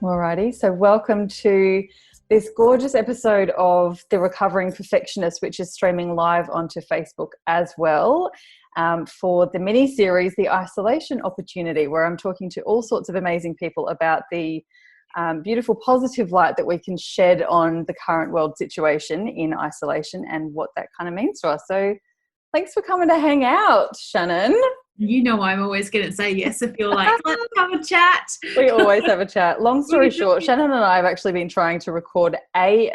Alrighty, so welcome to this gorgeous episode of The Recovering Perfectionist, which is streaming live onto Facebook as well, for the mini-series, The Isolation Opportunity, where I'm talking to all sorts of amazing people about the beautiful positive light that we can shed on the current world situation in isolation and what that kind of means to us. So thanks for coming to hang out, Shannon. You know I'm always going to say yes if you're like, let's have a chat. We always have a chat. Long story short, Shannon and I have actually been trying to record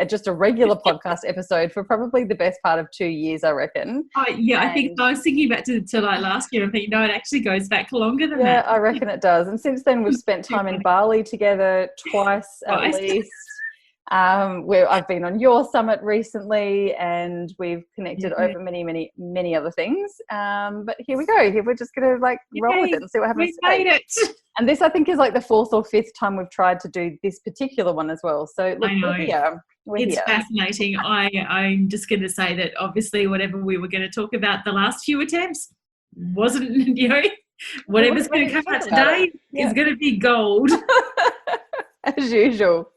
just a regular podcast episode for probably the best part of 2 years, I reckon. Oh, yeah, I think I was thinking back to like last year. I think, no, it actually goes back longer than that. Yeah, I reckon it does. And since then, we've spent time in Bali together twice at least. Where I've been on your summit recently, and we've connected over many other things. But here we go. Here we're just going to roll with it and see what happens. We made it. And this, I think, is like the fourth or fifth time we've tried to do this particular one as well. So look, we're here. It's fascinating. I'm just going to say that obviously whatever we were going to talk about the last few attempts wasn't, whatever's going to come out today is going to be gold. As usual.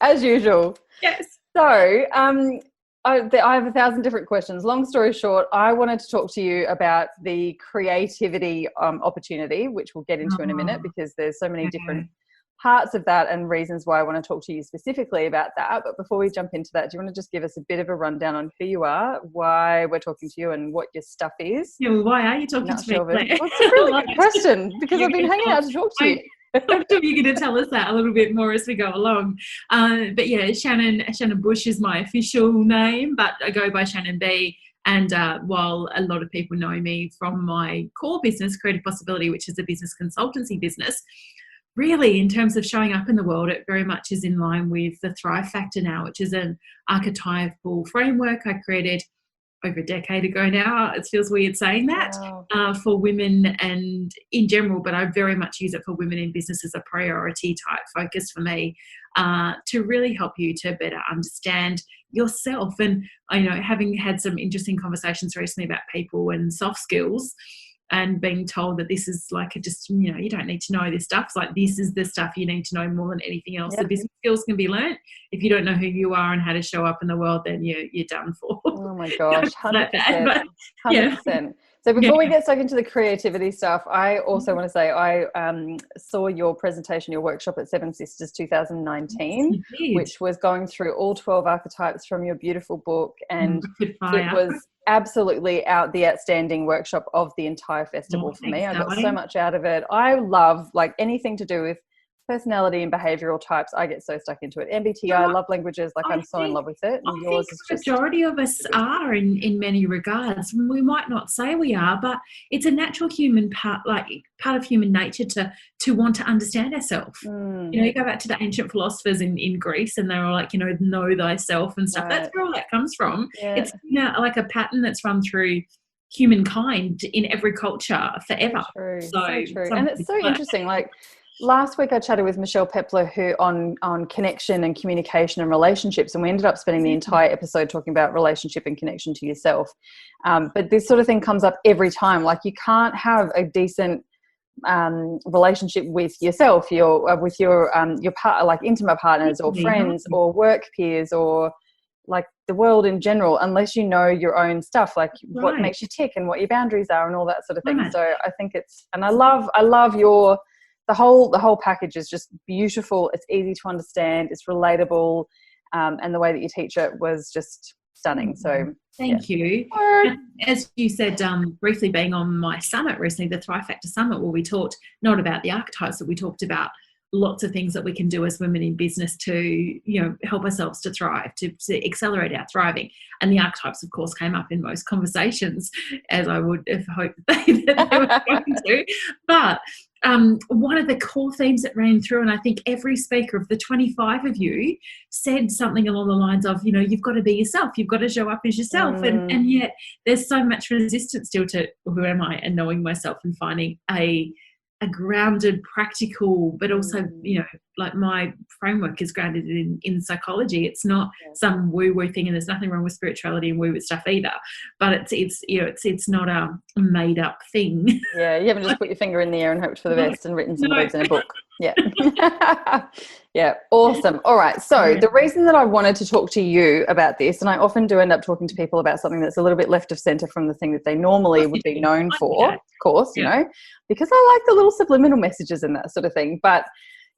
Yes. So I have 1,000 different questions. Long story short, I wanted to talk to you about the creativity opportunity, which we'll get into in a minute, because there's so many different parts of that and reasons why I want to talk to you specifically about that. But before we jump into that, do you want to just give us a bit of a rundown on who you are, why we're talking to you, and what your stuff is? Yeah, well, why are you talking to me? Well, it's a really good question, because I've been hanging out to talk to you. I'm sure you're going to tell us that a little bit more as we go along. But yeah, Shannon Bush is my official name, but I go by Shannon B. And while a lot of people know me from my core business, Creative Possibility, which is a business consultancy business, really in terms of showing up in the world, it very much is in line with the Thrive Factor now, which is an archetypal framework I created over a decade ago now. It feels weird saying that. Wow. For women and in general, but I very much use it for women in business as a priority type focus for me, to really help you to better understand yourself. And having had some interesting conversations recently about people and soft skills, and being told that this is like you don't need to know this stuff. It's like, this is the stuff you need to know more than anything else. Yeah. The business skills can be learnt. If you don't know who you are and how to show up in the world, then you're done for. Oh my gosh, 100%. 100%. So before we get stuck into the creativity stuff, I also want to say I saw your presentation, your workshop at Seven Sisters 2019, which was going through all 12 archetypes from your beautiful book, and it was absolutely the outstanding workshop of the entire festival for me. I got so much out of it. I love anything to do with personality and behavioural types. I get so stuck into it. MBTI, I love languages. I'm so in love with it. And yours is just... The majority of us are in many regards. We might not say we are, but it's a natural human part of human nature to want to understand ourselves. You go back to the ancient philosophers in Greece, and they're all like, know thyself and stuff. Right. That's where all that comes from. Yeah. It's like a pattern that's run through humankind in every culture forever. So true. And it's so interesting. Last week I chatted with Michelle Pepler on connection and communication and relationships, and we ended up spending the entire episode talking about relationship and connection to yourself. But this sort of thing comes up every time. You can't have a decent relationship with yourself, with your partner, intimate partners or friends or work peers or the world in general, unless you know your own stuff, what makes you tick and what your boundaries are and all that sort of thing. Right. So I think I love your... The whole package is just beautiful. It's easy to understand. It's relatable, and the way that you teach it was just stunning. So thank you. As you said, briefly being on my summit recently, the Thrive Factor Summit, where we talked not about the archetypes, but we talked about lots of things that we can do as women in business to help ourselves to thrive, to accelerate our thriving. And the archetypes, of course, came up in most conversations, as I would have hoped that they were going to. But one of the core themes that ran through, and I think every speaker of the 25 of you said something along the lines of, you've got to be yourself, you've got to show up as yourself. And yet there's so much resistance still to who am I, and knowing myself and finding a grounded, practical, but also, my framework is grounded in psychology. It's not some woo-woo thing, and there's nothing wrong with spirituality and woo-woo stuff either. But it's not a made-up thing. Yeah, you haven't just put your finger in the air and hoped for the best and written some words in a book. Yeah. Yeah. Awesome. All right. So the reason that I wanted to talk to you about this, and I often do end up talking to people about something that's a little bit left of center from the thing that they normally would be known for, of course, you know, because I like the little subliminal messages and that sort of thing. But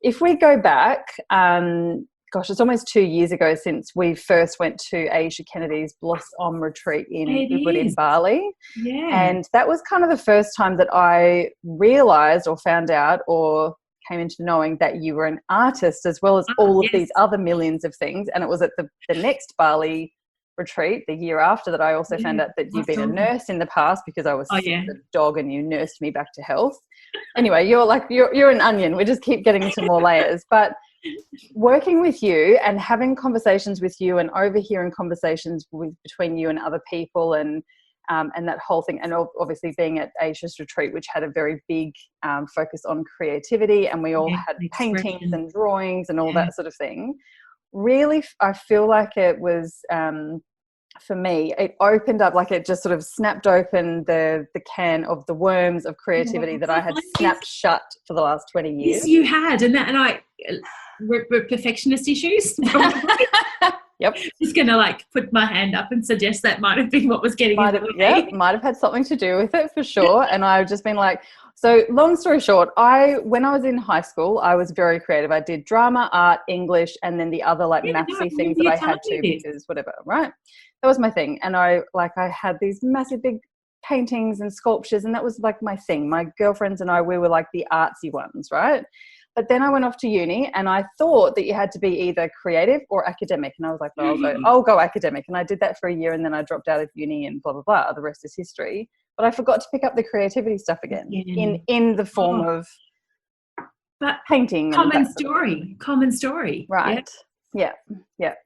if we go back, gosh, it's almost 2 years ago since we first went to Aisha Kennedy's Blossom retreat in Ubud in Bali. Yeah. And that was kind of the first time that I realized or found out or came into knowing that you were an artist as well as all of these other millions of things. And it was at the next Bali retreat the year after that I also found out that you've been a nurse in the past because I was sick as a dog and you nursed me back to health. Anyway, you're an onion. We just keep getting into more layers. But working with you and having conversations with you and overhearing conversations between you and other people and that whole thing, and obviously being at Aisha's retreat, which had a very big focus on creativity, and we all had paintings and drawings and all that sort of thing. Really, I feel like it was, for me, it opened up, like it just sort of snapped open the can of the worms of creativity that I had snapped shut for the last 20 years. Yes, you had. And I perfectionist issues. Yep. Just going to like put my hand up and suggest that might have been what was getting in the way. Yeah, might have had something to do with it for sure. And I've just been like, so long story short, when I was in high school, I was very creative. I did drama, art, English, and then the other like mathsy things that I had to because whatever, right? That was my thing. And I had these massive big paintings and sculptures, and that was like my thing. My girlfriends and I, we were like the artsy ones, right? But then I went off to uni and I thought that you had to be either creative or academic. And I was like, well, I'll go academic. And I did that for a year and then I dropped out of uni and blah, blah, blah. The rest is history. But I forgot to pick up the creativity stuff again in the form of painting. Common story. Right. Yeah.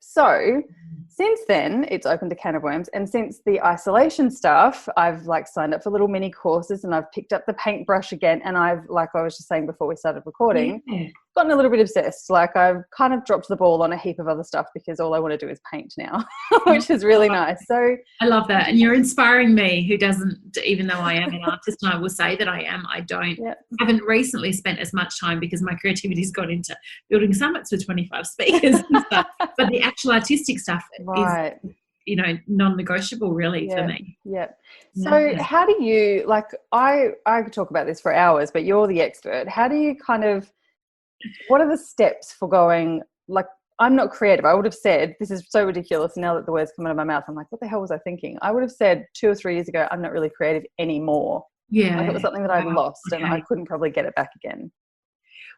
So since then, it's opened a can of worms. And since the isolation stuff, I've like signed up for little mini courses and I've picked up the paintbrush again. And I've, like I was just saying before we started recording, gotten a little bit obsessed. Like I've kind of dropped the ball on a heap of other stuff because all I want to do is paint now, which is really nice. So I love that. And you're inspiring me, who doesn't, even though I am an artist and I will say that I am, I haven't recently spent as much time because my creativity's got into building summits with 25 speakers and stuff. But the actual artistic stuff is, non-negotiable really for me. Yeah. So how do you, like, I could talk about this for hours, but you're the expert. How do you what are the steps for going, like, I'm not creative. I would have said, this is so ridiculous. Now that the words come out of my mouth, I'm like, what the hell was I thinking? I would have said 2 or 3 years ago, I'm not really creative anymore. Yeah. Like it was something that I'd lost and I couldn't probably get it back again.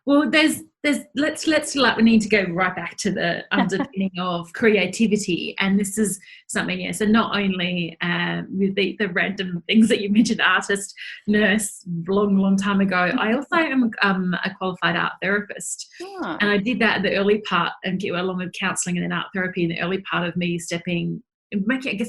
Well, let's we need to go right back to the underpinning of creativity, and this is something. So not only with the random things that you mentioned, artist, nurse, long time ago. I also am a qualified art therapist, and I did that in the early part, and along with counselling and then art therapy in the early part of me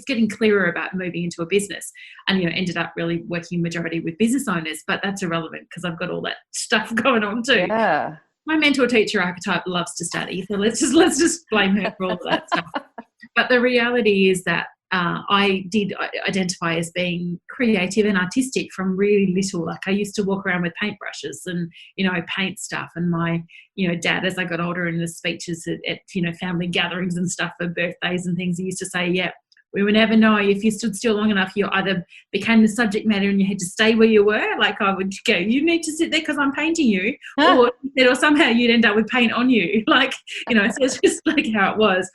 getting clearer about moving into a business, and ended up really working majority with business owners, but that's irrelevant because I've got all that stuff going on too. Yeah. My mentor teacher archetype loves to study, so let's just blame her for all of that stuff. But the reality is that I did identify as being creative and artistic from really little. Like I used to walk around with paintbrushes and paint stuff, and my dad, as I got older, in the speeches at family gatherings and stuff for birthdays and things, he used to say, we would never know if you stood still long enough, you either became the subject matter and you had to stay where you were. Like I would go, you need to sit there because I'm painting you, or somehow you'd end up with paint on you. Like, so it's just like how it was.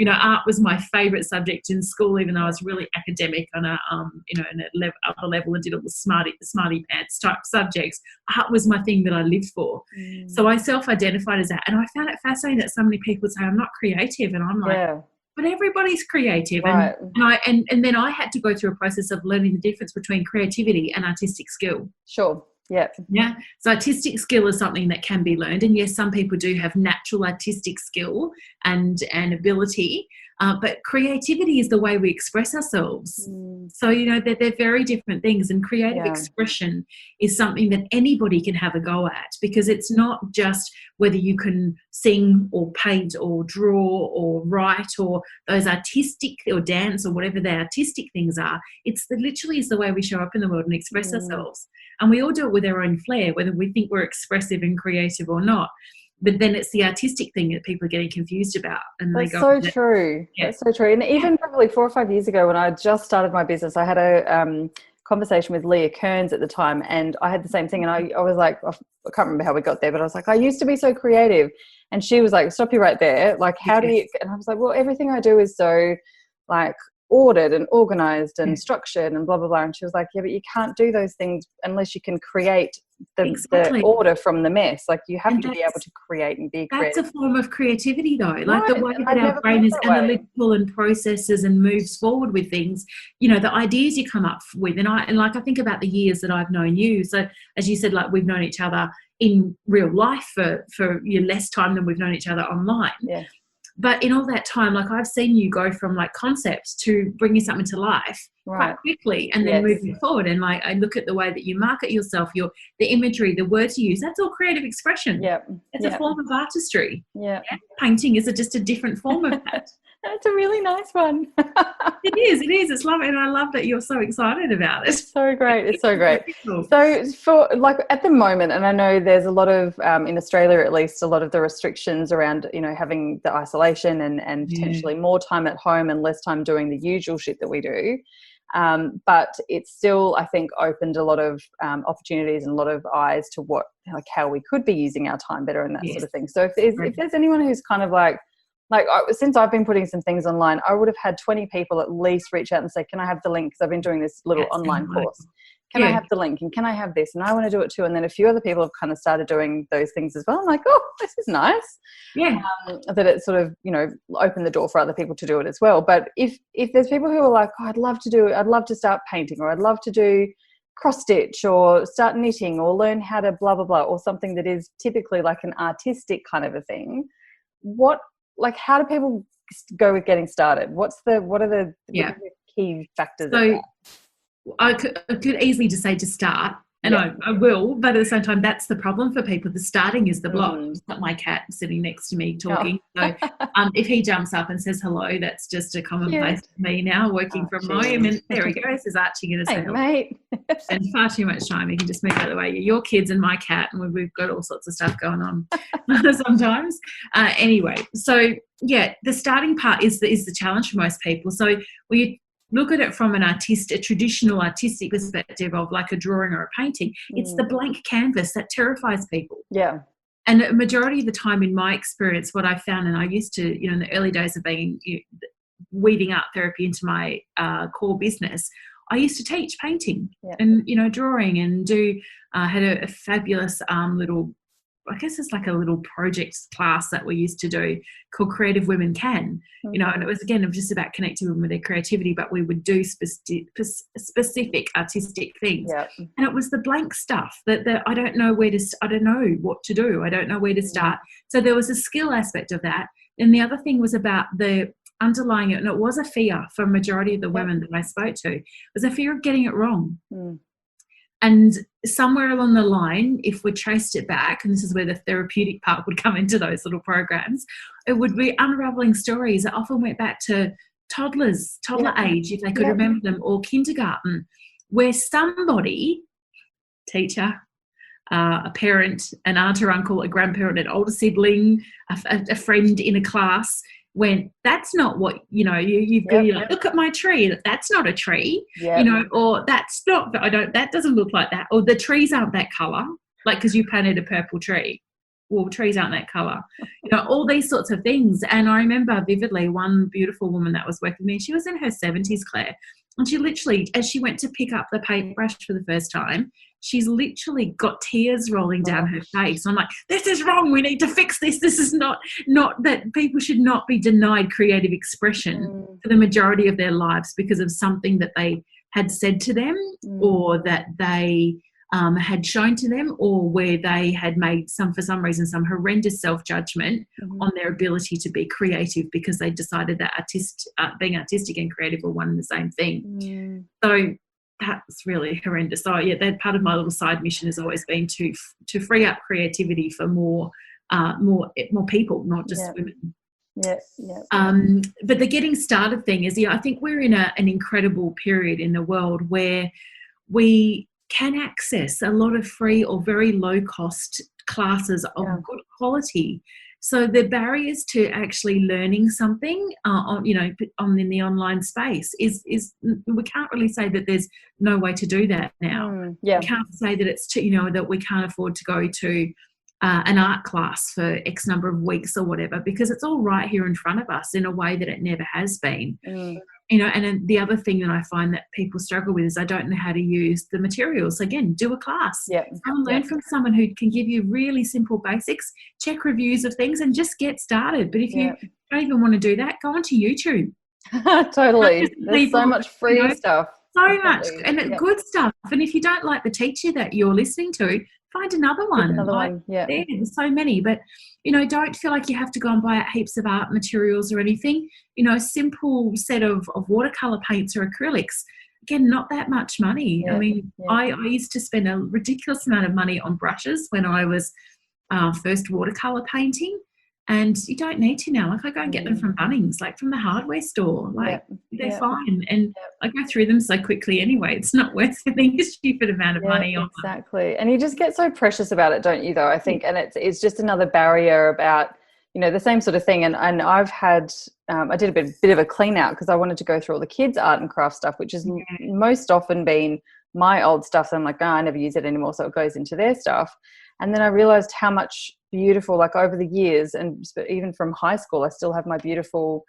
Art was my favourite subject in school, even though I was really academic on a upper level and did all the smarty pants type subjects. Art was my thing that I lived for. So I self-identified as that. And I found it fascinating that so many people say I'm not creative. And I'm like, but everybody's creative. Right. And then I had to go through a process of learning the difference between creativity and artistic skill. Sure. Yeah. So artistic skill is something that can be learned, and yes, some people do have natural artistic skill and ability, But creativity is the way we express ourselves. So, you know, they're very different things. And creative expression is something that anybody can have a go at, because it's not just whether you can sing or paint or draw or write or those artistic or dance or whatever the artistic things are. It's literally is the way we show up in the world and express ourselves. And we all do it with our own flair, whether we think we're expressive and creative or not. But then it's the artistic thing that people are getting confused about. And that's so true. Yeah. That's so true. And even probably 4 or 5 years ago when I just started my business, I had a conversation with Leah Kearns at the time, and I had the same thing. And I was like, I can't remember how we got there, but I was like, I used to be so creative. And she was like, stop you right there. Like, how do you, and I was like, well, everything I do is so like ordered and organized and structured and blah, blah, blah. And she was like, yeah, but you can't do those things unless you can create the order from the mess. Like, you have to be able to create and be creative. That's a form of creativity though. Like the way that our brain is analytical and processes and moves forward with things, you know, the ideas you come up with. And I think about the years that I've known you. So as you said, like, we've known each other in real life for less time than we've known each other online. Yeah. But in all that time, like, I've seen you go from like concepts to bringing something to life quite quickly, and then moving forward. And like, I look at the way that you market yourself, the imagery, the words you use, that's all creative expression. It's a form of artistry. Painting is just a different form of that. That's a really nice one. It is. It's lovely, and I love that you're so excited about it. It's so great. It's so great. So for like at the moment, and I know there's a lot of in Australia at least, a lot of the restrictions around, you know, having the isolation and potentially more time at home and less time doing the usual shit that we do. But it's still, I think, opened a lot of opportunities and a lot of eyes to what, like, how we could be using our time better and that sort of thing. So if there's anyone who's kind of like since I've been putting some things online, I would have had 20 people at least reach out and say, can I have the link? Because I've been doing this little online course. Can I have the link? And can I have this? And I want to do it too. And then a few other people have kind of started doing those things as well. I'm like, oh, this is nice. That it sort of, you know, opened the door for other people to do it as well. But if there's people who are like, oh, I'd love to start painting, or I'd love to do cross stitch or start knitting or learn how to blah, blah, blah, or something that is typically like an artistic kind of a thing, how do people go with getting started? What are the key factors? So I could easily just say to start, and I will, but at the same time, that's the problem for people. The starting is the block. It's not my cat sitting next to me talking. So if he jumps up and says hello, that's just a commonplace for me now, working from home. And there he goes, is Archie going to say hello? Mate. Spend far too much time. You can just move out of the way. Your kids and my cat, and we've got all sorts of stuff going on sometimes. Anyway, so the starting part is the challenge for most people. So we look at it from a traditional artistic perspective of like a drawing or a painting. It's the blank canvas that terrifies people. Yeah. And a majority of the time, in my experience, what I found, and I used to, you know, in the early days of weaving art therapy into my core business, I used to teach painting and, you know, drawing, and had a fabulous little, I guess it's like a little project class that we used to do called Creative Women Can, you know, and it was, again, just about connecting women with their creativity, but we would do specific artistic things. And it was the blank stuff that I don't know I don't know what to do. I don't know where to start. So there was a skill aspect of that. And the other thing was about the underlying it, and it was a fear for a majority of the women that I spoke to. It was a fear of getting it wrong. And somewhere along the line, if we traced it back, and this is where the therapeutic part would come into those little programs, it would be unraveling stories that often went back to toddler age, if they could remember them, or kindergarten, where somebody, teacher, a parent, an aunt or uncle, a grandparent, an older sibling, a friend in a class, went, that's not what, you know, you're like, look at my tree, that's not a tree, you know, or that's not, that doesn't look like that, or the trees aren't that colour, like, because you painted a purple tree, well, trees aren't that colour, you know, all these sorts of things. And I remember vividly one beautiful woman that was working with me, she was in her 70s, Claire, and she literally, as she went to pick up the paintbrush for the first time, she's literally got tears rolling down her face. I'm like, this is wrong. We need to fix this. This is not that people should not be denied creative expression for the majority of their lives because of something that they had said to them or that they had shown to them, or where they had made for some reason, some horrendous self-judgment on their ability to be creative, because they decided that being artistic and creative were one and the same thing. So that's really horrendous. So yeah, that part of my little side mission has always been to free up creativity for more people, not just women. But the getting started thing is, I think we're in an incredible period in the world where we can access a lot of free or very low cost classes of good quality. So the barriers to actually learning something in the online space is we can't really say that there's no way to do that now. We can't say that it's that we can't afford to go to an art class for X number of weeks or whatever, because it's all right here in front of us in a way that it never has been. And then the other thing that I find that people struggle with is I don't know how to use the materials. Again, do a class. Learn from someone who can give you really simple basics, check reviews of things, and just get started. But if you don't even want to do that, go onto YouTube. Totally. There's so much free stuff. So much, and good stuff. And if you don't like the teacher that you're listening to, find another one. There's so many, but don't feel like you have to go and buy heaps of art materials or anything. A simple set of watercolor paints or acrylics, again, not that much money. I mean, I used to spend a ridiculous amount of money on brushes when I was first watercolor painting, and you don't need to now. Like, I go and get them from Bunnings, like from the hardware store. Like, they're fine, and I go through them so quickly anyway. It's not worth spending a stupid amount of money on them. Exactly. And you just get so precious about it, don't you, though? I think, and it's just another barrier about, the same sort of thing. And I've had, I did a bit of a clean out because I wanted to go through all the kids' art and craft stuff, which has most often been my old stuff. So I'm like, I never use it anymore. So it goes into their stuff. And then I realized how much beautiful, like over the years, and even from high school, I still have my beautiful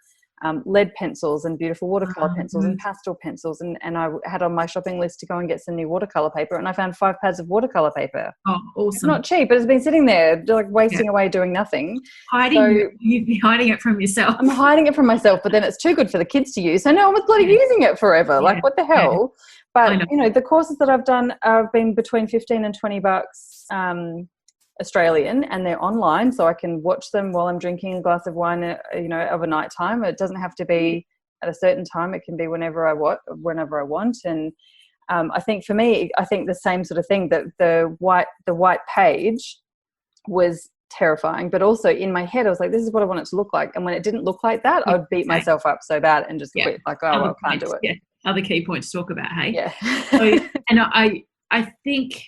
lead pencils and beautiful watercolor pencils and pastel pencils. And I had on my shopping list to go and get some new watercolor paper, and I found 5 pads of watercolor paper. Oh, awesome. It's not cheap, but it's been sitting there like wasting away doing nothing. You'd be hiding it from yourself. I'm hiding it from myself, but then it's too good for the kids to use. So no one was bloody using it forever. Like, what the hell? But, the courses that I've done have been between $15 and $20 Australian, and they're online, so I can watch them while I'm drinking a glass of wine, of a night time. It doesn't have to be at a certain time. It can be whenever I want. And I think for me, the same sort of thing, that the white page was terrifying, but also in my head I was like, this is what I want it to look like. And when it didn't look like that, I would beat myself up so bad and just quit, like, oh, well, I can't do it. Other key points to talk about, hey? Yeah. So, and I think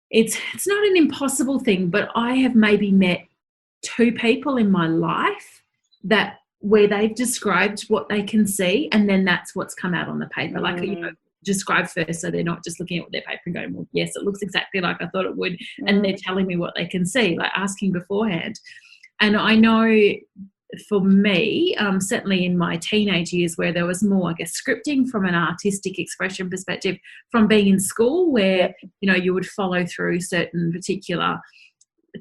it's not an impossible thing, but I have maybe met 2 people in my life where they've described what they can see, and then that's what's come out on the paper. Like, describe first, so they're not just looking at their paper and going, well, yes, it looks exactly like I thought it would, and they're telling me what they can see, like asking beforehand. And I know for me, certainly in my teenage years, where there was more, I guess, scripting from an artistic expression perspective from being in school, where, you would follow through certain particular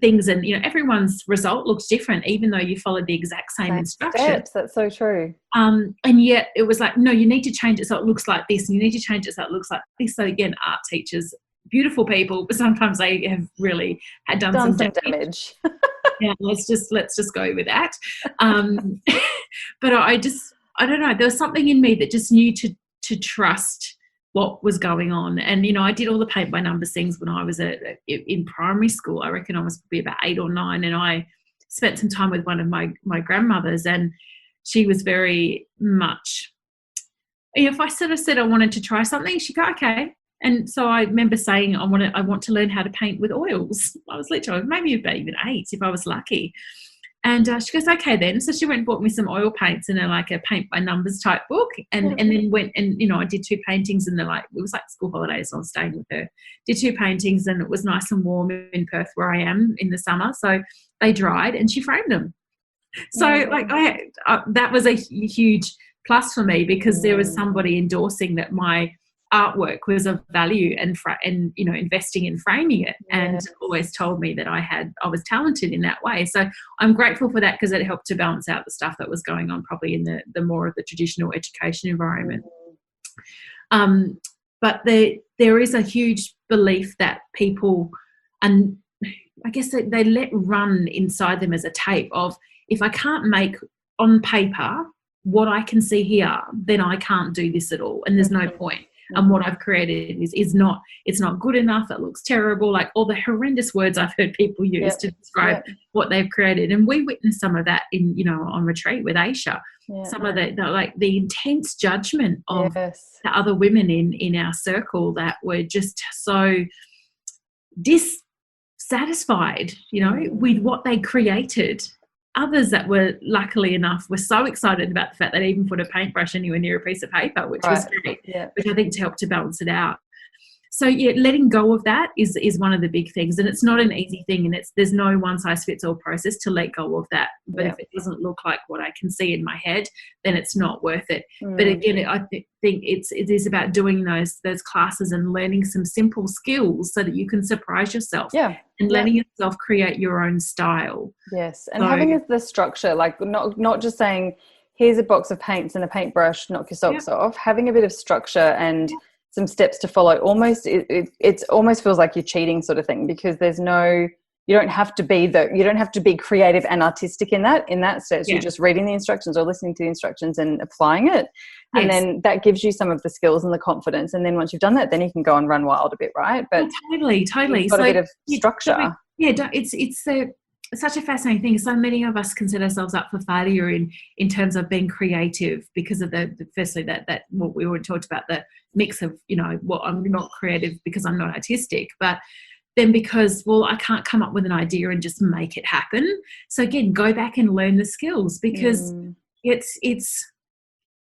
things, and, everyone's result looks different, even though you followed the exact same instructions. That's so true. And yet it was like, no, you need to change it so it looks like this, and you need to change it so it looks like this. So again, art teachers, beautiful people, but sometimes they have really had done some damage. Yeah, let's just go with that. But I don't know. There was something in me that just knew to trust what was going on. And, I did all the paint by numbers things when I was in primary school. I reckon I was probably about 8 or 9, and I spent some time with one of my grandmothers, and she was very much, if I sort of said I wanted to try something, she'd go, okay. And so I remember saying, I want to learn how to paint with oils. I was literally maybe about even 8 if I was lucky. And she goes, okay then. So she went and bought me some oil paints and like a paint by numbers type book, and then went and, I did 2 paintings, and they're like, it was like school holidays, so I was staying with her. Did 2 paintings, and it was nice and warm in Perth where I am in the summer. So they dried, and she framed them. So that was a huge plus for me, because there was somebody endorsing that my artwork was of value, and investing in framing it, and always told me that I was talented in that way. So I'm grateful for that, because it helped to balance out the stuff that was going on probably in the more of the traditional education environment. But there is a huge belief that people, and I guess they let run inside them as a tape of, if I can't make on paper what I can see here, then I can't do this at all, and there's no point. And what I've created is not, it's not good enough, it looks terrible, like all the horrendous words I've heard people use to describe what they've created. And we witnessed some of that in, you know, on retreat with Aisha. Some of the like the intense judgment of the other women in our circle that were just so dissatisfied, you know, with what they created. Others that were, luckily enough, were so excited about the fact that they even put a paintbrush anywhere near a piece of paper, which was great, which I think helped to balance it out. So, letting go of that is one of the big things, and it's not an easy thing, and there's no one-size-fits-all process to let go of that. But if it doesn't look like what I can see in my head, then it's not worth it. But again, I think it is about doing those classes and learning some simple skills so that you can surprise yourself. And letting yourself create your own style. Yes, and having the structure, like not just saying, here's a box of paints and a paintbrush, knock your socks off. Having a bit of structure and some steps to follow. Almost, it almost feels like you're cheating, sort of thing, because there's no. You don't have to be creative and artistic in that stage. You're just reading the instructions or listening to the instructions and applying it. And then that gives you some of the skills and the confidence. And then once you've done that, then you can go and run wild a bit, right? But totally. You've got a bit of structure. It's such a fascinating thing. So many of us consider ourselves up for failure in terms of being creative because of the firstly that what we already talked about, the mix of, you know, what I'm not creative because I'm not artistic, but then because, well, I can't come up with an idea and just make it happen. So again, go back and learn the skills, because it's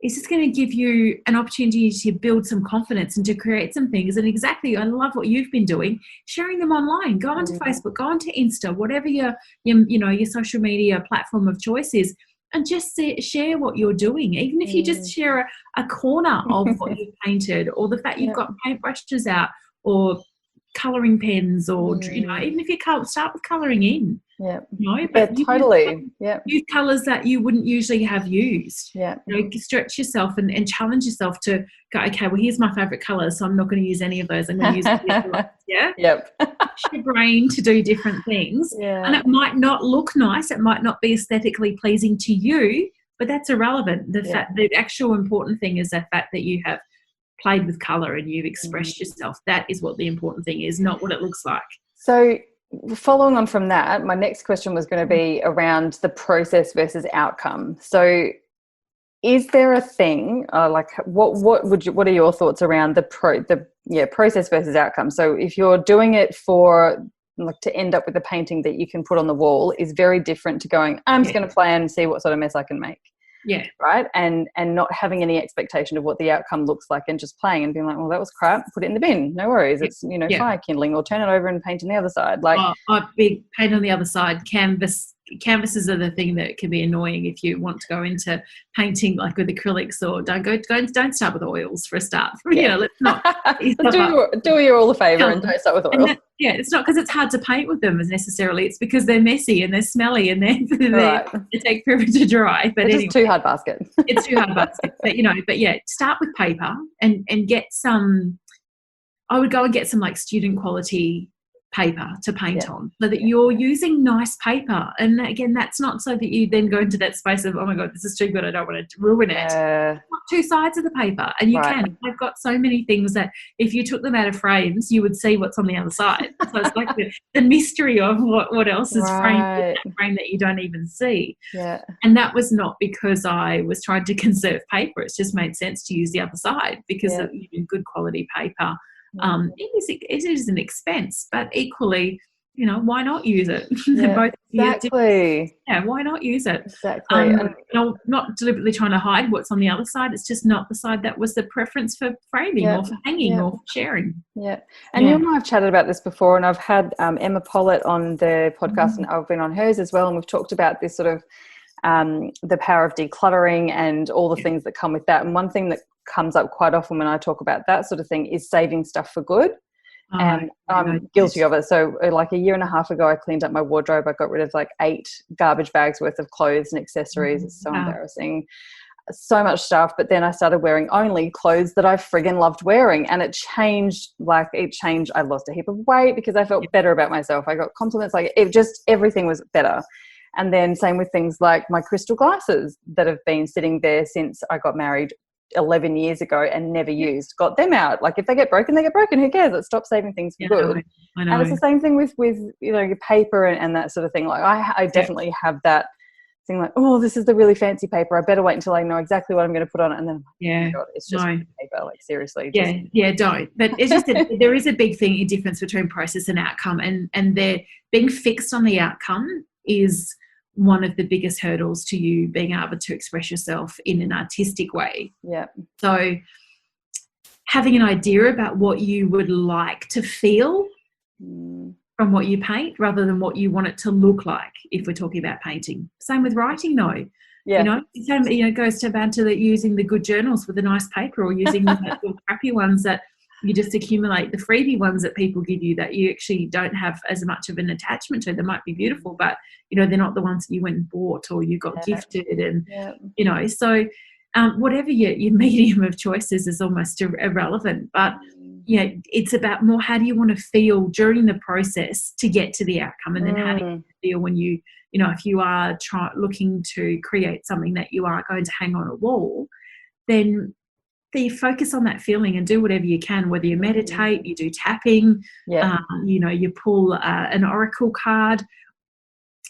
just going to give you an opportunity to build some confidence and to create some things. And exactly, I love what you've been doing, sharing them online. Go onto Facebook, go onto Insta, whatever your social media platform of choice is, and just share what you're doing. Even if you just share a corner of what you've painted, or the fact you've got paintbrushes out, or colouring pens, or you know, even if you start with colouring in. But totally. Use colours that you wouldn't usually have used. You know, stretch yourself and challenge yourself to go, okay, well, here's my favourite colour, so I'm not going to use any of those. I'm going to use push your brain to do different things. And it might not look nice, it might not be aesthetically pleasing to you, but that's irrelevant. The actual important thing is the fact that you have played with colour and you've expressed yourself. That is what the important thing is, not what it looks like. So following on from that, my next question was going to be around the process versus outcome. So is there a thing like what are your thoughts around the process versus outcome? So if you're doing it for like to end up with a painting that you can put on the wall, is very different to going, I'm just going to play and see what sort of mess I can make. Right. And not having any expectation of what the outcome looks like, and just playing and being like, well, that was crap, put it in the bin, no worries. It's, you know, fire kindling, or turn it over and paint on the other side. Like big paint on the other side. Canvases are the thing that can be annoying if you want to go into painting like with acrylics, or don't start with oils for a start. Let's not do you all a favour and don't start with oils. It's not because it's hard to paint with them as necessarily. It's because they're messy and they're smelly and they take forever to dry. But it's too hard basket. It's too hard basket. But start with paper and get some. I would go and get some like student quality paper to paint on, so that you're using nice paper. And again, that's not so that you then go into that space of, oh my God, this is too good, I don't want to ruin it. Not two sides of the paper, and you can. I've got so many things that if you took them out of frames, you would see what's on the other side. So it's like the mystery of what else is framed in that frame that you don't even see. And that was not because I was trying to conserve paper. It's just made sense to use the other side, because of good quality paper. It is an expense, but equally, you know, why not use it? Exactly. Why not use it? Exactly. And I'm not deliberately trying to hide what's on the other side. It's just not the side that was the preference for framing or for hanging or for sharing. And you and I have chatted about this before, and I've had Emma Pollitt on the podcast, and I've been on hers as well, and we've talked about this sort of the power of decluttering and all the things that come with that. And one thing that comes up quite often when I talk about that sort of thing is saving stuff for good. And I'm guilty of it. So like a year and a half ago, I cleaned up my wardrobe. I got rid of like 8 garbage bags worth of clothes and accessories. It's so embarrassing. so much stuff, but then I started wearing only clothes that I friggin' loved wearing, and it changed. I lost a heap of weight because I felt better about myself. I got compliments, everything was better. And then same with things like my crystal glasses that have been sitting there since I got married 11 years ago and never used. Got them out. Like, if they get broken, they get broken. Who cares? Let's stop saving things for good. I know. And it's the same thing with your paper and that sort of thing. Like, I definitely have that thing, like, oh, this is the really fancy paper. I better wait until I know exactly what I'm going to put on it. And then I'm like, oh my God, it's just paper. Like, seriously. Don't. But it's just there is a big thing, a difference between process and outcome, and they're being fixed on the outcome is one of the biggest hurdles to you being able to express yourself in an artistic way. Yeah. So having an idea about what you would like to feel from what you paint rather than what you want it to look like, if we're talking about painting. Same with writing, though. Yeah. It goes back to using the good journals with a nice paper, or using the little crappy ones that you just accumulate, the freebie ones that people give you that you actually don't have as much of an attachment to. They might be beautiful, but, they're not the ones that you went and bought or you got gifted. And, so whatever your medium of choice is almost irrelevant. But, it's about more, how do you want to feel during the process to get to the outcome? And then how do you feel when you, if you are looking to create something that you are going to hang on a wall, then you focus on that feeling and do whatever you can, whether you meditate, you do tapping, you pull an oracle card,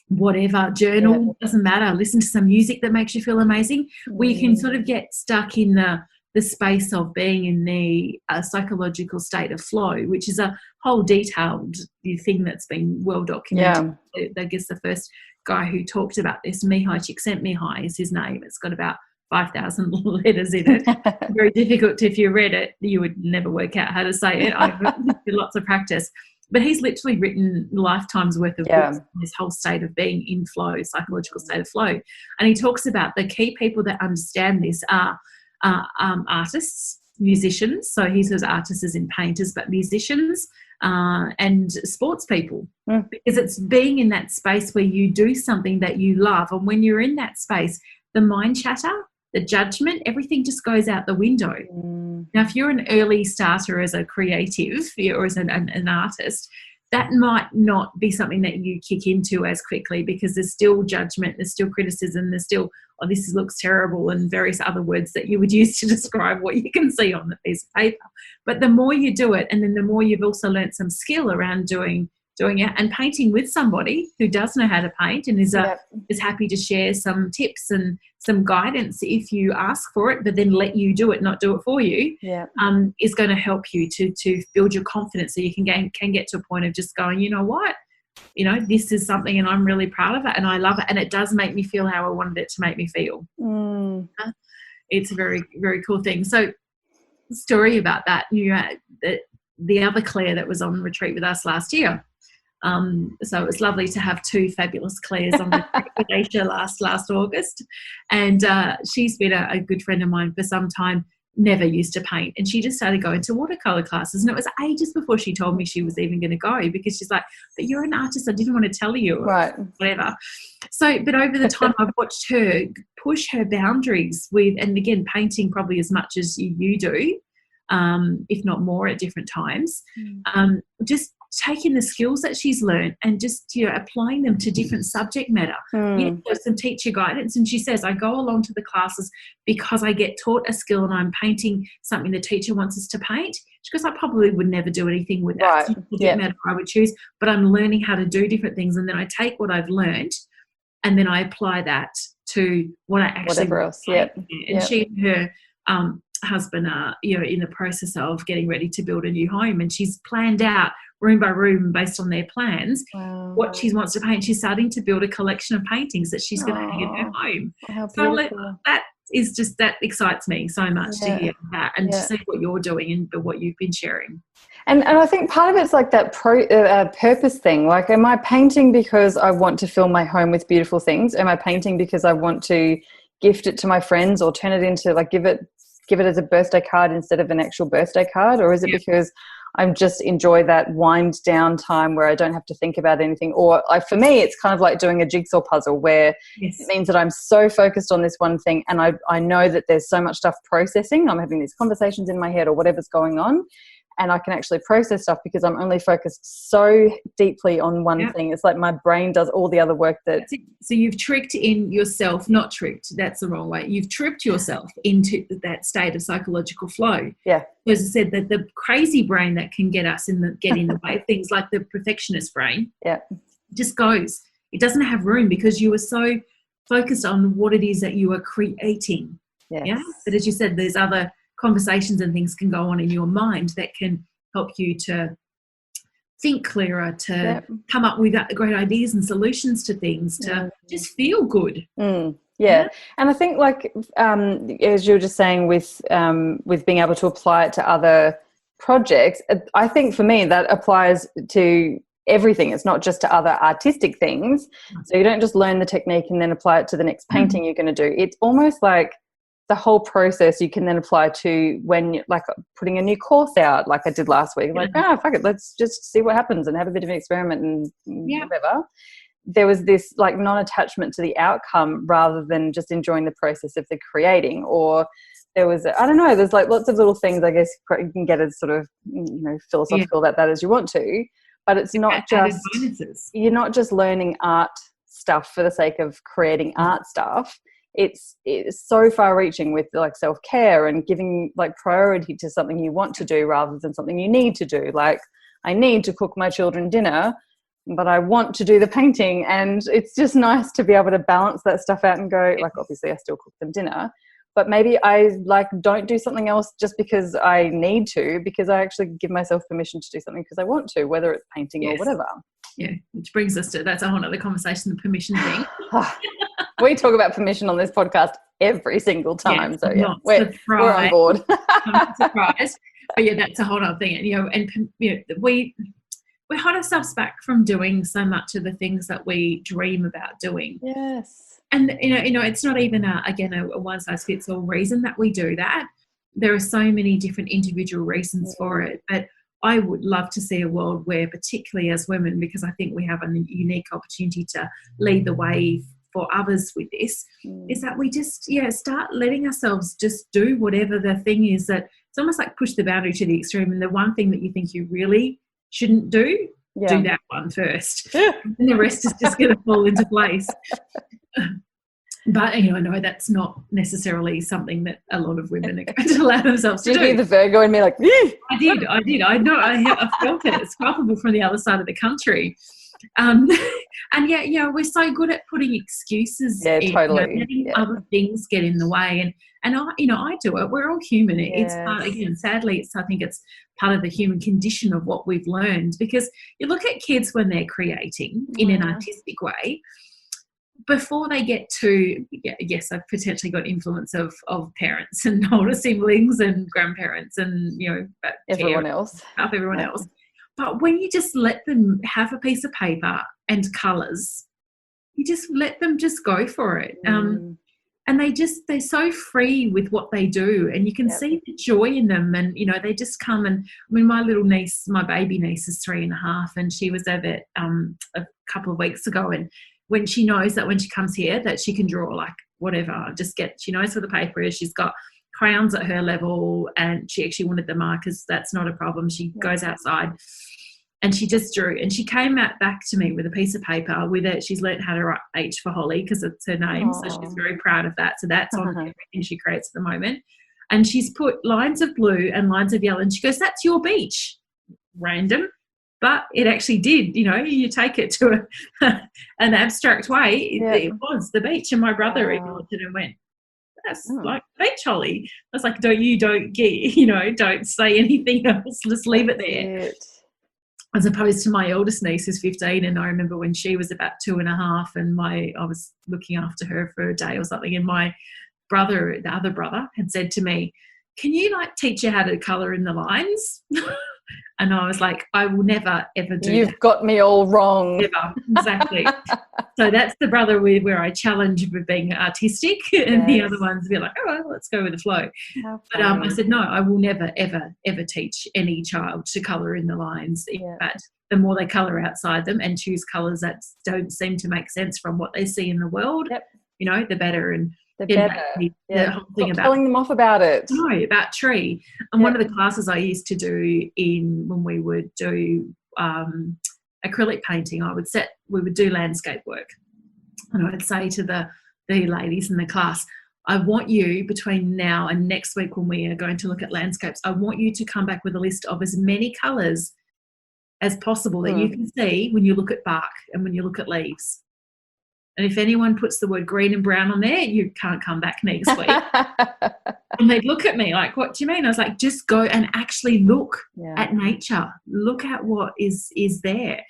whatever, journal, doesn't matter, listen to some music that makes you feel amazing, where you can sort of get stuck in the space of being in the psychological state of flow, which is a whole detailed thing that's been well documented. I guess the first guy who talked about this, Mihai Csikszentmihalyi is his name. It's got about 5,000 letters in it. Very difficult. If you read it, you would never work out how to say it. I've did lots of practice. But he's literally written lifetimes worth of books on this whole state of being in flow, psychological state of flow. And he talks about the key people that understand this are artists, musicians. So he says artists as in painters, but musicians and sports people. Because it's being in that space where you do something that you love. And when you're in that space, the mind chatter, the judgment, everything just goes out the window. Now, if you're an early starter as a creative or as an artist, that might not be something that you kick into as quickly, because there's still judgment, there's still criticism, there's still, oh, this looks terrible, and various other words that you would use to describe what you can see on the piece of paper. But the more you do it, and then the more you've also learnt some skill around doing it and painting with somebody who does know how to paint and is happy to share some tips and some guidance if you ask for it, but then let you do it, not do it for you, is going to help you to build your confidence, so you can get to a point of just going, you know what, this is something and I'm really proud of it and I love it and it does make me feel how I wanted it to make me feel. It's a very, very cool thing. So story about that, the other Claire that was on retreat with us last year, so it was lovely to have two fabulous Claires on retreat with Aisha last August, and she's been a good friend of mine for some time, never used to paint, and she just started going to watercolour classes, and it was ages before she told me she was even going to go, because she's like, but you're an artist, I didn't want to tell you, or whatever. So, but over the time I've watched her push her boundaries with, and again, painting probably as much as you do, if not more at different times, just taking the skills that she's learned and just applying them to different subject matter. There's some teacher guidance, and she says, I go along to the classes because I get taught a skill and I'm painting something the teacher wants us to paint. She goes, I probably would never do anything with that subject matter I would choose, but I'm learning how to do different things, and then I take what I've learned and then I apply that to what I actually whatever else. And she and her husband are in the process of getting ready to build a new home, and she's planned out room by room based on their plans what she wants to paint. She's starting to build a collection of paintings that she's going to hang in her home. So that excites me so much to hear that and to see what you're doing and what you've been sharing. And I think part of it's like that purpose thing. Like, am I painting because I want to fill my home with beautiful things? Am I painting because I want to gift it to my friends or turn it into, like, give it as a birthday card instead of an actual birthday card? Or is it because I just enjoy that wind down time where I don't have to think about anything. Or for me, it's kind of like doing a jigsaw puzzle where it means that I'm so focused on this one thing, and I know that there's so much stuff processing. I'm having these conversations in my head or whatever's going on, and I can actually process stuff because I'm only focused so deeply on one thing. It's like my brain does all the other work that... So you've tricked in yourself, not tricked, that's the wrong way. You've tripped yourself into that state of psychological flow. Yeah. As I said, that the crazy brain that can get in the way, things like the perfectionist brain, just goes. It doesn't have room because you were so focused on what it is that you are creating. Yes. Yeah. But as you said, there's other conversations and things can go on in your mind that can help you to think clearer, to come up with great ideas and solutions to things, to just feel good. Yeah. And I think, like, as you were just saying, with being able to apply it to other projects, I think for me that applies to everything. It's not just to other artistic things. So you don't just learn the technique and then apply it to the next painting you're going to do. It's almost like the whole process you can then apply to when you're like putting a new course out, like I did last week. Like, fuck it, let's just see what happens and have a bit of an experiment and whatever. There was this like non-attachment to the outcome rather than just enjoying the process of the creating. Or there was, I don't know, there's like lots of little things, I guess you can get as sort of, philosophical about that as you want to, but it's not just, you're not just learning art stuff for the sake of creating art stuff. It's so far reaching with like self-care and giving like priority to something you want to do rather than something you need to do. Like, I need to cook my children dinner, but I want to do the painting. And it's just nice to be able to balance that stuff out and go, like, obviously I still cook them dinner, but maybe I like don't do something else just because I need to, because I actually give myself permission to do something because I want to, whether it's painting or whatever. Yeah, which brings us to, that's a whole other conversation, the permission thing. We talk about permission on this podcast every single time. So we're on board. I'm not surprised. But yeah, that's a whole other thing. And we hold ourselves back from doing so much of the things that we dream about doing. Yes. And it's not even a one size fits all reason that we do that. There are so many different individual reasons for it. But I would love to see a world where, particularly as women, because I think we have a unique opportunity to lead the way for others with this, is that we just start letting ourselves just do whatever the thing is, that it's almost like push the boundary to the extreme, and the one thing that you think you really shouldn't do that one first, and the rest is just going to fall into place. But I know that's not necessarily something that a lot of women are going to allow themselves to do. Did you hear the Virgo in me like, I did. I know. I felt it. It's palpable from the other side of the country. And we're so good at putting excuses in, letting other things get in the way. And I do it. We're all human. It's sadly, I think it's part of the human condition of what we've learned, because you look at kids when they're creating in an artistic way, before they get to, yes, I've potentially got influence of parents and older siblings and grandparents and, everyone else. But when you just let them have a piece of paper and colours, you just let them just go for it. And they're so free with what they do, and you can see the joy in them. And, they just come, and I mean, my little niece, my baby niece is 3.5, and she was over a couple of weeks ago, and when she knows that when she comes here that she can draw like whatever, she knows where the paper is, she's got crayons at her level, and she actually wanted the markers. That's not a problem. She goes outside and she just drew, and she came back to me with a piece of paper with it. She's learned how to write H for Holly because it's her name. So she's very proud of that. So that's on everything she creates at the moment. And she's put lines of blue and lines of yellow, and she goes, "That's your beach." Random. But it actually did, you take it to an abstract way. It was the beach. And my brother acknowledged it and went, "That's like beach, Holly." I was like, don't say anything else. Just leave it there. As opposed to my eldest niece who's 15, and I remember when she was about 2.5, and I was looking after her for a day or something, and my brother, the other brother, had said to me, "Can you teach her how to colour in the lines?" And I was like, I will never, ever do You've that. got me all wrong. Never. Exactly. So that's the brother where I challenge with being artistic, and the other ones be like, oh, well, let's go with the flow. But I said, no, I will never, ever, ever teach any child to colour in the lines. In fact, the more they colour outside them and choose colours that don't seem to make sense from what they see in the world, the better. And the better. The whole thing about telling them off about it. No, about tree. And one of the classes I used to do when we would do acrylic painting, we would do landscape work. And I would say to the ladies in the class, I want you between now and next week when we are going to look at landscapes, I want you to come back with a list of as many colours as possible that you can see when you look at bark and when you look at leaves. And if anyone puts the word green and brown on there, you can't come back next week. And they'd look at me like, what do you mean? I was like, just go and actually look at nature. Look at what is there.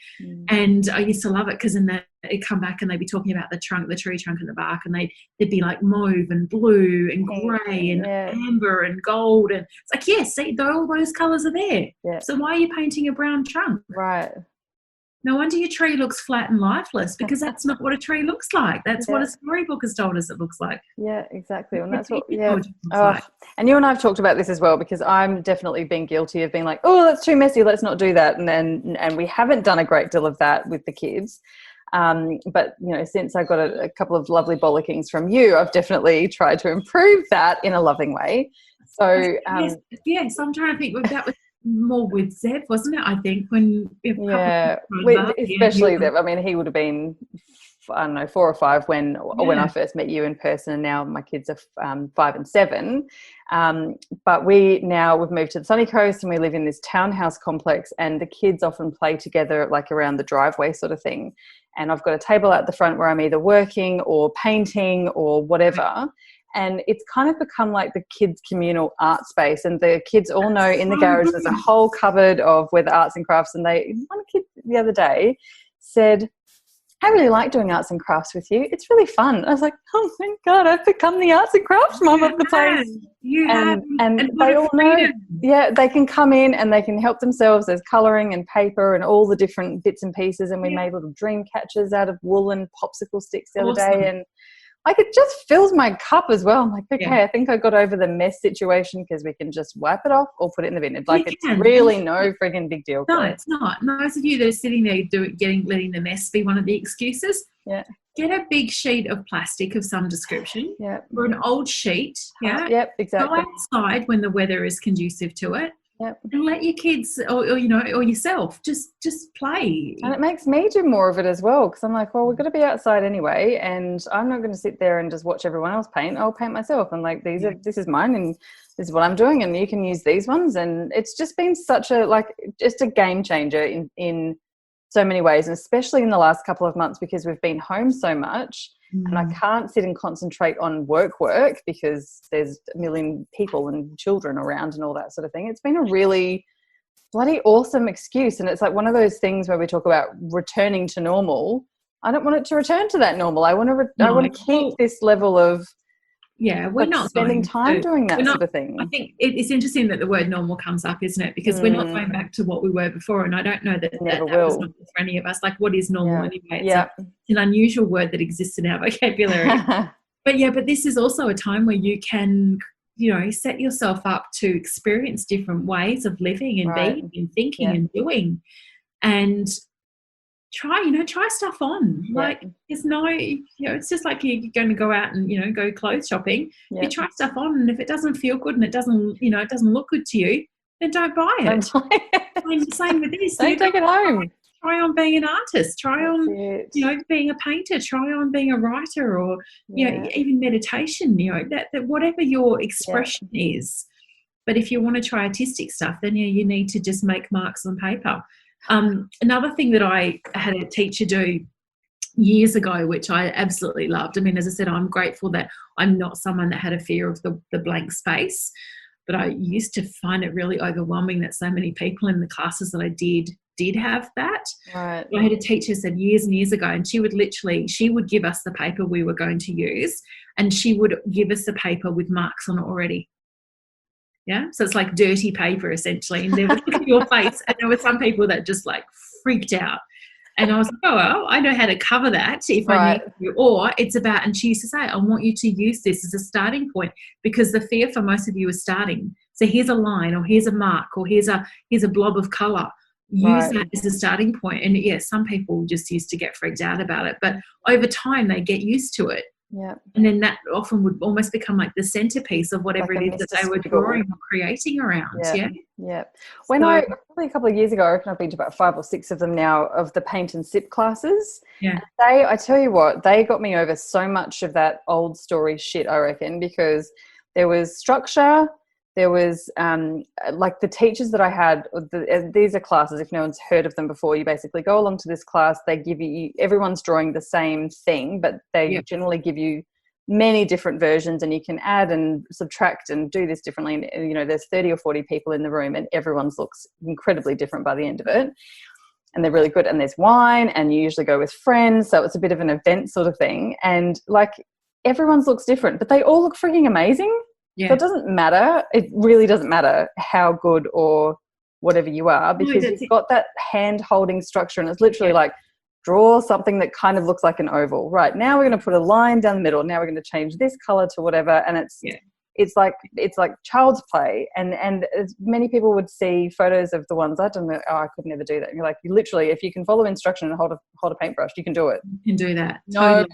And I used to love it because then they'd come back and they'd be talking about the tree trunk and the bark, and they'd be like mauve and blue and grey and amber and gold. And it's like, yeah, see, all those colours are there. Yeah. So why are you painting a brown trunk? Right. No wonder your tree looks flat and lifeless, because that's not what a tree looks like. That's what a storybook has told us it looks like. Yeah, exactly. And that's what, like. And you and I have talked about this as well, because I'm definitely been guilty of being like, oh, that's too messy, let's not do that. And we haven't done a great deal of that with the kids. But, since I got a couple of lovely bollockings from you, I've definitely tried to improve that in a loving way. So, yes, I'm trying to think that was more with Zeb, wasn't it? I think especially Zeb. I mean, he would have been, I don't know, 4 or 5 when I first met you in person, and now my kids are 5 and 7. But we've moved to the sunny coast, and we live in this townhouse complex, and the kids often play together like around the driveway sort of thing. And I've got a table out the front where I'm either working or painting or whatever. And it's kind of become like the kids' communal art space, and the kids all know in the garage there's a whole cupboard of where the arts and crafts. And one kid the other day said, I really like doing arts and crafts with you. It's really fun. I was like, oh my God, I've become the arts and crafts mum of the place. And they all know, they can come in and they can help themselves. There's colouring and paper and all the different bits and pieces. And we made little dream catchers out of wool and popsicle sticks the other day. And like, it just fills my cup as well. I'm like, okay, I think I got over the mess situation, because we can just wipe it off or put it in the bin. It's like, it's really no frigging big deal. No, it's not. Those of you that are sitting there letting the mess be one of the excuses. Yeah. Get a big sheet of plastic of some description. Yeah. Or an old sheet. Yeah. Yep, exactly. Go outside when the weather is conducive to it. Yep. And let your kids or yourself just play. And it makes me do more of it as well, because I'm like, well, we've got to be outside anyway, and I'm not going to sit there and just watch everyone else paint. I'll paint myself, and like this is mine, and this is what I'm doing, and you can use these ones. And it's just been such a game changer in so many ways, and especially in the last couple of months, because we've been home so much. And I can't sit and concentrate on work because there's a million people and children around and all that sort of thing. It's been a really bloody awesome excuse. And it's like one of those things where we talk about returning to normal. I don't want it to return to that normal. I want to keep this level of we're not spending time doing that sort of thing. I think it's interesting that the word normal comes up, isn't it? Because we're not going back to what we were before, and I don't know that was not for any of us. Like, what is normal anyway? It's an unusual word that exists in our vocabulary. But this is also a time where you can, set yourself up to experience different ways of living and being and thinking and doing, and try stuff on. Like, there's no, it's just like you're going to go out and, go clothes shopping. You try stuff on, and if it doesn't feel good and it doesn't, it doesn't look good to you, then don't buy it. Same with this. Don't take it home. Try on being an artist. Try on, being a painter. Try on being a writer, or, even meditation, that whatever your expression is. But if you want to try artistic stuff, then you need to just make marks on paper. Another thing that I had a teacher do years ago, which I absolutely loved. I mean, as I said, I'm grateful that I'm not someone that had a fear of the blank space, but I used to find it really overwhelming that so many people in the classes that I did have that. Right. I had a teacher said years and years ago, and she would give us the paper we were going to use, and she would give us the paper with marks on it already. Yeah, so it's like dirty paper essentially, and they would look at your face, and there were some people that just like freaked out. And I was like, oh, well, I know how to cover that if I need to. Or it's about, and she used to say, I want you to use this as a starting point, because the fear for most of you is starting. So here's a line, or here's a mark, or here's a blob of colour. Use that as a starting point. And yeah, some people just used to get freaked out about it, but over time they get used to it. Yeah. And then that often would almost become like the centerpiece of whatever it is that they were drawing or creating around. Yeah. When probably a couple of years ago, I reckon I've been to about 5 or 6 of them now, of the paint and sip classes. Yeah. And I tell you what, they got me over so much of that old story shit, I reckon, because there was structure. There was like the teachers that I had, these are classes, if no one's heard of them before, you basically go along to this class, they give you, everyone's drawing the same thing, but they generally give you many different versions, and you can add and subtract and do this differently. And, you know, there's 30 or 40 people in the room, and everyone's looks incredibly different by the end of it. And they're really good. And there's wine, and you usually go with friends. So it's a bit of an event sort of thing. And like everyone's looks different, but they all look freaking amazing. Yeah. So it doesn't matter. It really doesn't matter how good or whatever you are, because you've got that hand-holding structure, and it's literally like draw something that kind of looks like an oval. Right, now we're going to put a line down the middle. Now we're going to change this color to whatever, and it's like child's play. And as many people would see photos of the ones I've done, I could never do that. And you're like, you literally, if you can follow instruction and hold a paintbrush, you can do it. You can do that. No.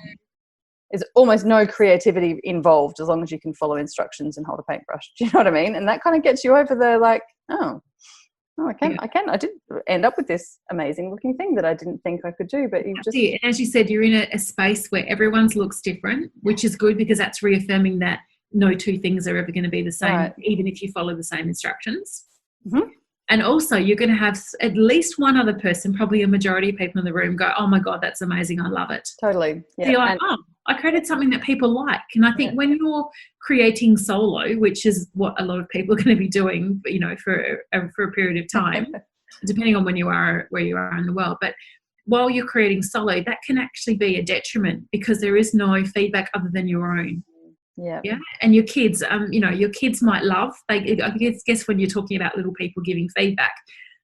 There's almost no creativity involved as long as you can follow instructions and hold a paintbrush. Do you know what I mean? And that kind of gets you over the like, I did end up with this amazing looking thing that I didn't think I could do. But you just, and as you said, you're in a space where everyone's looks different, which is good, because that's reaffirming that no two things are ever going to be the same, even if you follow the same instructions. Mm-hmm. And also you're going to have at least one other person, probably a majority of people in the room, go, oh my God, that's amazing. I love it. Totally. Yeah. So you're like, I created something that people like. And I think when you're creating solo, which is what a lot of people are going to be doing, you know, for a period of time, depending on where you are in the world. But while you're creating solo, that can actually be a detriment, because there is no feedback other than your own. Yeah. And your kids, your kids might love, I guess when you're talking about little people giving feedback,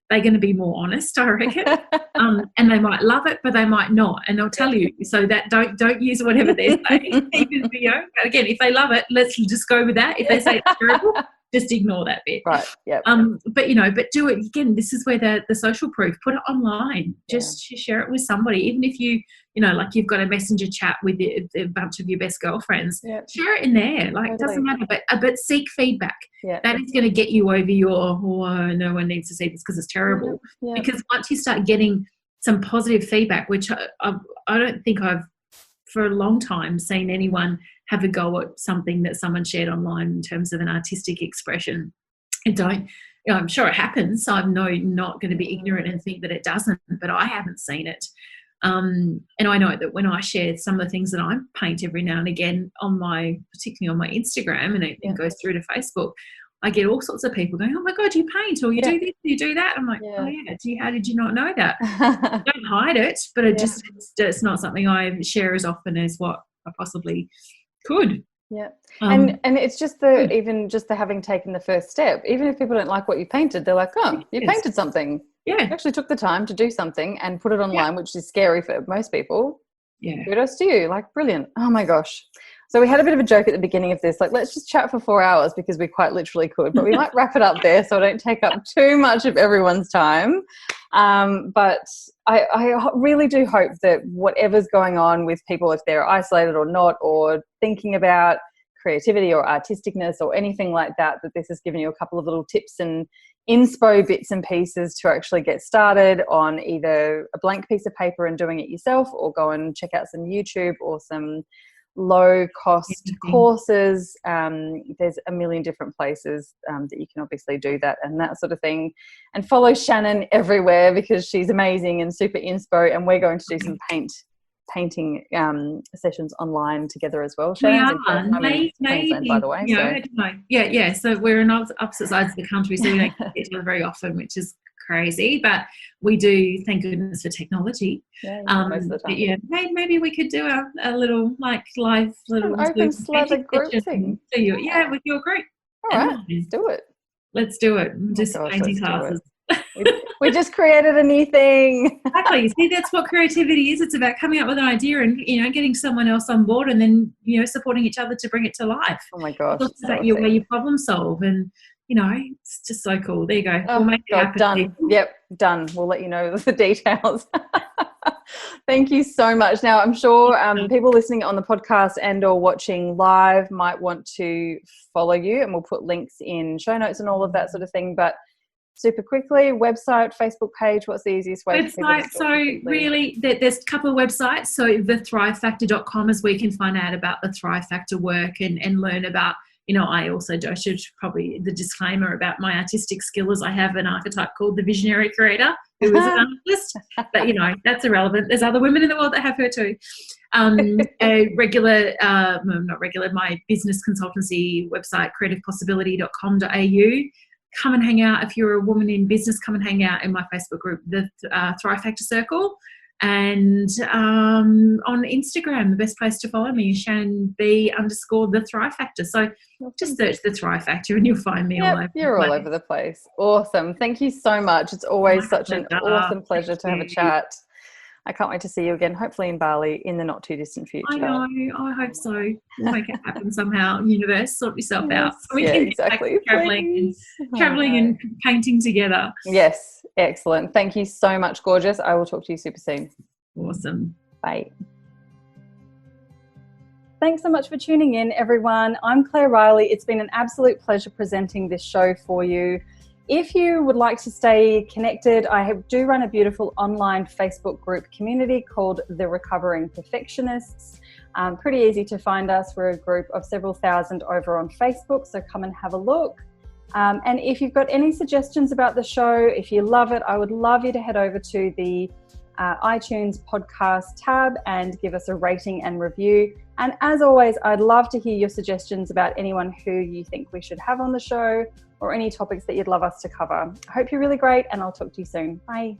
they're going to be more honest, I reckon. And they might love it, but they might not, and they'll tell you. So that don't use whatever they're saying. Even, again, if they love it, let's just go with that. If they say it's terrible, just ignore that bit. Right. Yeah. But do it again. This is where the social proof. Put it online. Just share it with somebody, even if like you've got a messenger chat with a bunch of your best girlfriends. Yeah. Share it in there. Like, it doesn't matter. But seek feedback. Yeah. That is going to get you over your no one needs to see this because it's terrible. Yeah. Because once you start getting some positive feedback, which I don't think I've for a long time seen anyone have a go at something that someone shared online in terms of an artistic expression. I'm sure it happens, so I'm not going to be ignorant and think that it doesn't, but I haven't seen it. And I know that when I share some of the things that I paint every now and again particularly on my Instagram, and it goes through to Facebook, I get all sorts of people going, oh my God, you paint, or you do this, you do that. I'm like, oh yeah, how did you not know that? I don't hide it, but it's not something I share as often as what I possibly could. Yeah. And it's just even just the having taken the first step, even if people don't like what you painted, they're like, oh, you painted something. Yeah. You actually took the time to do something and put it online, which is scary for most people. Yeah. Kudos to you. Like, brilliant. Oh my gosh. So we had a bit of a joke at the beginning of this, like, let's just chat for 4 hours, because we quite literally could, but we might wrap it up there so I don't take up too much of everyone's time. But I really do hope that whatever's going on with people, if they're isolated or not, or thinking about creativity or artisticness or anything like that this has given you a couple of little tips and inspo bits and pieces to actually get started on either a blank piece of paper and doing it yourself, or go and check out some YouTube or some low cost courses. There's a million different places that you can obviously do that and that sort of thing, and follow Shannon everywhere, because she's amazing and super inspo, and we're going to do some painting sessions online together as well. Shannon's in Queensland, by the way. So we're on opposite sides of the country, so we don't get each other very often, which is crazy, but we do, thank goodness for technology. Most of the time. Yeah, maybe we could do a little like live little open slather group thing. with your group. All right, let's do it. Let's do it. Just gosh, painting let's do it. classes. We just created a new thing. Exactly. See, that's what creativity is. It's about coming up with an idea and, getting someone else on board, and then, supporting each other to bring it to life. Oh my gosh. It's about your way you problem solve, and, it's just so cool. There you go. Oh, we'll make it happen. Done. Yep, done. We'll let you know the details. Thank you so much. Now, I'm sure people listening on the podcast and or watching live might want to follow you, and we'll put links in show notes and all of that sort of thing. But super quickly, website, Facebook page, what's the easiest way? Website, so really there's a couple of websites. So thethrivefactor.com is where you can find out about the Thrive Factor work and learn about, I should probably, the disclaimer about my artistic skill is I have an archetype called the visionary creator, who is an artist, but that's irrelevant. There's other women in the world that have her too. My business consultancy website, creativepossibility.com.au. Come and hang out. If you're a woman in business, come and hang out in my Facebook group, the Thrive Factor Circle. And on Instagram, the best place to follow me is ShannonB_the Thrive Factor. So just search the Thrive Factor and you'll find me all over. You're all over the place. Awesome. Thank you so much. It's always such an awesome pleasure to have a chat. I can't wait to see you again, hopefully in Bali in the not too distant future. I know. I hope so. We'll make it happen somehow. Universe, sort yourself out. So we can exactly. Traveling and painting together. Yes. Excellent. Thank you so much, gorgeous. I will talk to you super soon. Awesome. Bye. Thanks so much for tuning in, everyone. I'm Claire Riley. It's been an absolute pleasure presenting this show for you. If you would like to stay connected, I do run a beautiful online Facebook group community called The Recovering Perfectionists. Pretty easy to find us. We're a group of several thousand over on Facebook, so come and have a look. And if you've got any suggestions about the show, if you love it, I would love you to head over to the iTunes podcast tab and give us a rating and review. And as always, I'd love to hear your suggestions about anyone who you think we should have on the show or any topics that you'd love us to cover. I hope you're really great, and I'll talk to you soon. Bye.